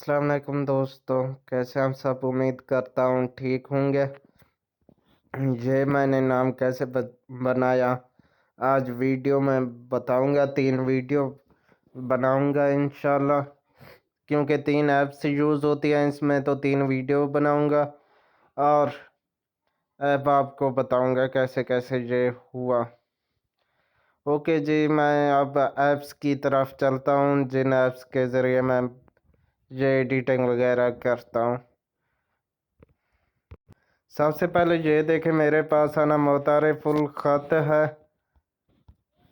अस्सलाम वालेकुम दोस्तों, कैसे हम सब उम्मीद करता हूँ ठीक होंगे। ये मैंने नाम कैसे बनाया आज वीडियो में बताऊंगा। 3 वीडियो बनाऊंगा इंशाल्लाह, क्योंकि 3 ऐप्स यूज़ होती हैं इसमें, तो 3 वीडियो बनाऊंगा और ऐप आपको बताऊंगा कैसे कैसे ये हुआ। ओके जी, मैं अब ऐप्स की तरफ चलता हूँ जिन ऐप्स के ज़रिए मैं ये एडिटिंग वगैरह करता हूँ। सबसे पहले ये देखें, मेरे पास अना मोहतार फुल ख़त है।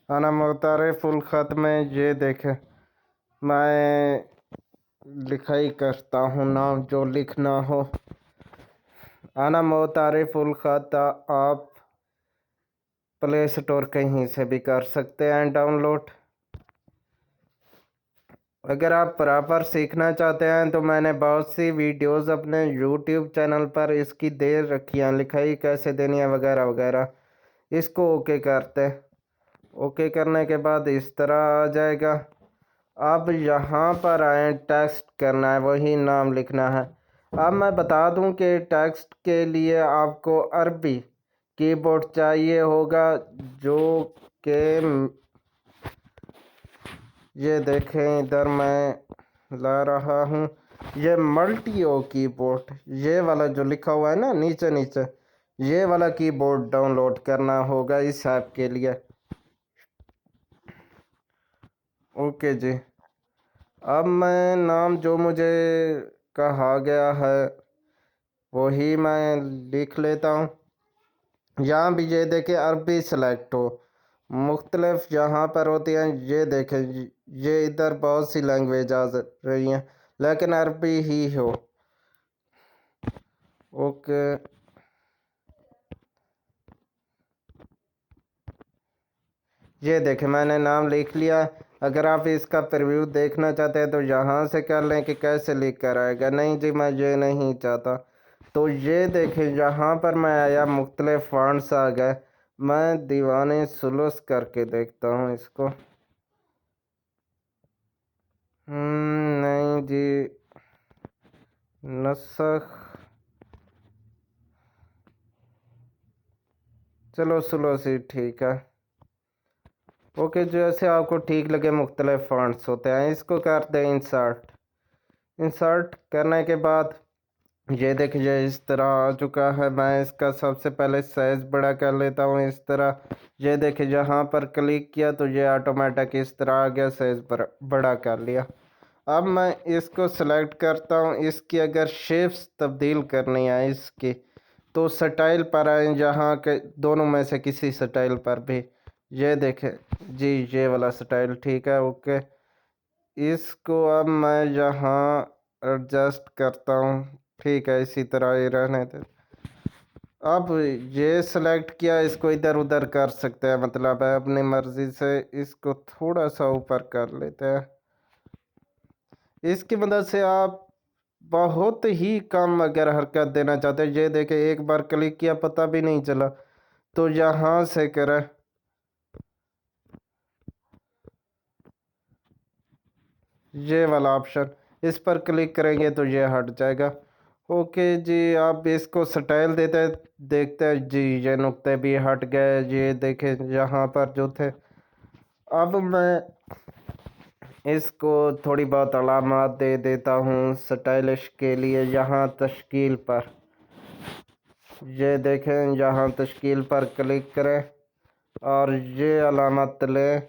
अना मोहतार फुल ख़त में ये देखें, मैं लिखाई करता हूँ, नाम जो लिखना हो। अना मोहतार फुल ख़त आप प्ले स्टोर कहीं से भी कर सकते हैं डाउनलोड। अगर आप प्रॉपर सीखना चाहते हैं तो मैंने बहुत सी वीडियोस अपने यूट्यूब चैनल पर इसकी दे रखी हैं, लिखाई कैसे देनी है वगैरह वगैरह। इसको ओके करते हैं। ओके करने के बाद इस तरह आ जाएगा। अब यहाँ पर आए, टेक्स्ट करना है, वही नाम लिखना है। अब मैं बता दूं कि टेक्स्ट के लिए आपको अरबी कीबोर्ड चाहिए होगा, जो कि ये देखें इधर मैं ला रहा हूँ। ये मल्टी ओ कीबोर्ड, ये वाला जो लिखा हुआ है ना नीचे नीचे, ये वाला कीबोर्ड डाउनलोड करना होगा इस ऐप के लिए। ओके जी, अब मैं नाम जो मुझे कहा गया है वही मैं लिख लेता हूँ। यहाँ भी ये देखें अरबी सेलेक्ट हो, मुख्तलिफ यहाँ पर होती हैं। ये देखें, ये इधर बहुत सी लैंग्वेज आ रही हैं, लेकिन अरबी ही हो। ओके, ये देखें मैंने नाम लिख लिया। अगर आप इसका प्रीव्यू देखना चाहते हैं तो यहाँ से कर लें कि कैसे लिख कर आएगा। नहीं जी, मैं ये नहीं चाहता। तो ये देखें यहाँ पर मैं आया, मुख्तलिफ फॉन्ट्स आ गए। मैं दीवाने सुलूस करके देखता हूँ इसको। नहीं जी, नसख, चलो सुलूसी ठीक है। ओके, जैसे आपको ठीक लगे, मुख्तलिफ फॉन्ट्स होते हैं। इसको करते हैं इंसर्ट। इंसर्ट करने के बाद ये देखिए इस तरह आ चुका है। मैं इसका सबसे पहले साइज़ बड़ा कर लेता हूँ इस तरह। ये देखिए यहाँ पर क्लिक किया तो ये ऑटोमेटिक इस तरह आ गया, साइज़ बड़ा कर लिया। अब मैं इसको सेलेक्ट करता हूँ। इसकी अगर शेप्स तब्दील करनी है इसकी, तो स्टाइल पर आए, यहाँ के दोनों में से किसी स्टाइल पर भी। ये देखें जी, ये वाला स्टाइल ठीक है। ओके, इसको अब मैं यहाँ एडजस्ट करता हूँ। ठीक है, इसी तरह ये रहने दे। अब ये सेलेक्ट किया, इसको इधर उधर कर सकते हैं, मतलब है अपनी मर्ज़ी से। इसको थोड़ा सा ऊपर कर लेते हैं। इसकी मदद से आप बहुत ही कम अगर हरकत देना चाहते हैं, ये देखें एक बार क्लिक किया पता भी नहीं चला, तो यहाँ से करें। ये वाला ऑप्शन, इस पर क्लिक करेंगे तो ये हट जाएगा। ओके जी, आप इसको स्टाइल देते हैं, देखते हैं जी, ये नुक्ते भी हट गए। ये देखें यहाँ पर जो थे। अब मैं इसको थोड़ी बहुत अलामत दे देता हूँ स्टाइलिश के लिए। यहाँ तश्कील पर, ये देखें यहाँ तश्कील पर क्लिक करें और ये अलामत लें,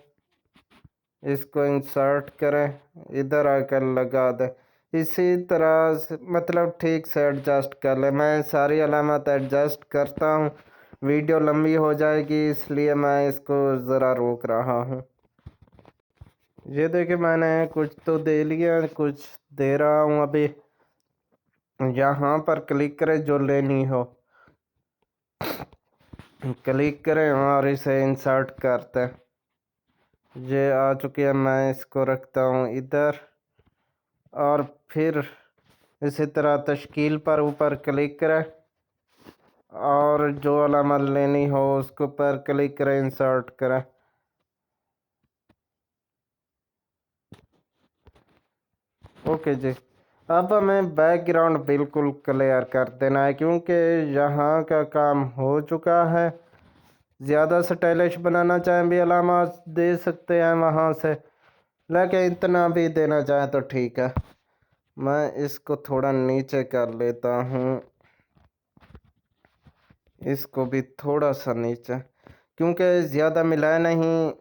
इसको इंसर्ट करें, इधर आकर लगा दें। इसी तरह से मतलब ठीक से एडजस्ट कर लें। मैं सारी अलामत एडजस्ट करता हूँ, वीडियो लंबी हो जाएगी इसलिए मैं इसको ज़रा रोक रहा हूँ। ये देखिए मैंने कुछ तो दे लिया, कुछ दे रहा हूँ अभी। यहाँ पर क्लिक करें, जो लेनी हो क्लिक करें और इसे इंसर्ट करते हैं। ये आ चुकी है, मैं इसको रखता हूँ इधर और फिर इसी तरह तश्कील पर ऊपर क्लिक करें और जो अलामत लेनी हो उसको पर क्लिक करें, इंसर्ट करें। ओके जी, अब हमें बैकग्राउंड बिल्कुल क्लियर कर देना है क्योंकि यहाँ का काम हो चुका है। ज़्यादा स्टाइलिश बनाना चाहें भी अलामत दे सकते हैं वहाँ से, लेकिन इतना भी देना चाहें तो ठीक है। मैं इसको थोड़ा नीचे कर लेता हूँ, इसको भी थोड़ा सा नीचे, क्योंकि ज़्यादा मिलाया नहीं।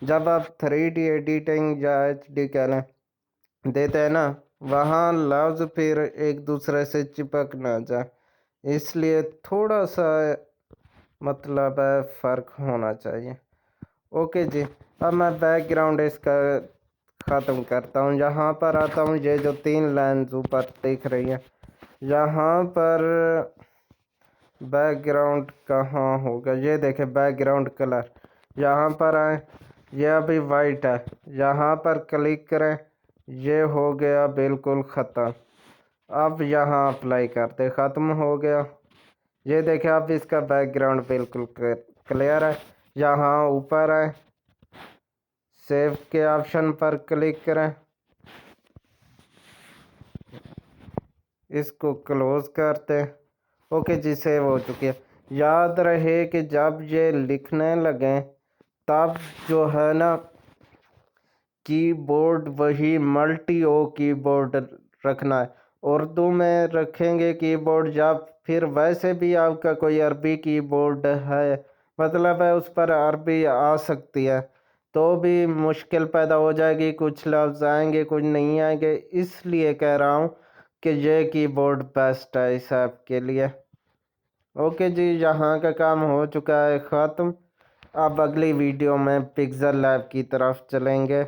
जब आप 3D एडिटिंग या HD कह लें देते हैं ना, वहाँ लफ्ज़ फिर एक दूसरे से चिपक ना जाए, इसलिए थोड़ा सा मतलब है फ़र्क होना चाहिए। ओके जी, अब मैं बैकग्राउंड इसका ख़त्म करता हूँ। यहाँ पर आता हूँ, ये जो 3 लाइन्स ऊपर दिख रही हैं, यहाँ पर बैकग्राउंड कहाँ होगा, ये देखें बैकग्राउंड कलर, यहाँ पर आए, ये अभी वाइट है, यहाँ पर क्लिक करें, ये हो गया बिल्कुल ख़त्म। अब यहाँ अप्लाई करते, ख़त्म हो गया। ये देखें अब इसका बैकग्राउंड बिल्कुल क्लियर है। यहाँ ऊपर आए, सेव के ऑप्शन पर क्लिक करें, इसको क्लोज करते। ओके जी, सेव हो चुकी है। याद रहे कि जब ये लिखने लगें तब जो है ना कीबोर्ड वही मल्टी ओ कीबोर्ड रखना है। उर्दू में रखेंगे कीबोर्ड, जब फिर वैसे भी आपका कोई अरबी कीबोर्ड है, मतलब है उस पर अरबी आ सकती है, तो भी मुश्किल पैदा हो जाएगी, कुछ लफ्ज़ आएंगे कुछ नहीं आएंगे। इसलिए कह रहा हूँ कि ये कीबोर्ड बेस्ट है इस ऐप के लिए। ओके जी, यहाँ का काम हो चुका है ख़त्म। अब अगली वीडियो में पिक्सेल लैब की तरफ चलेंगे।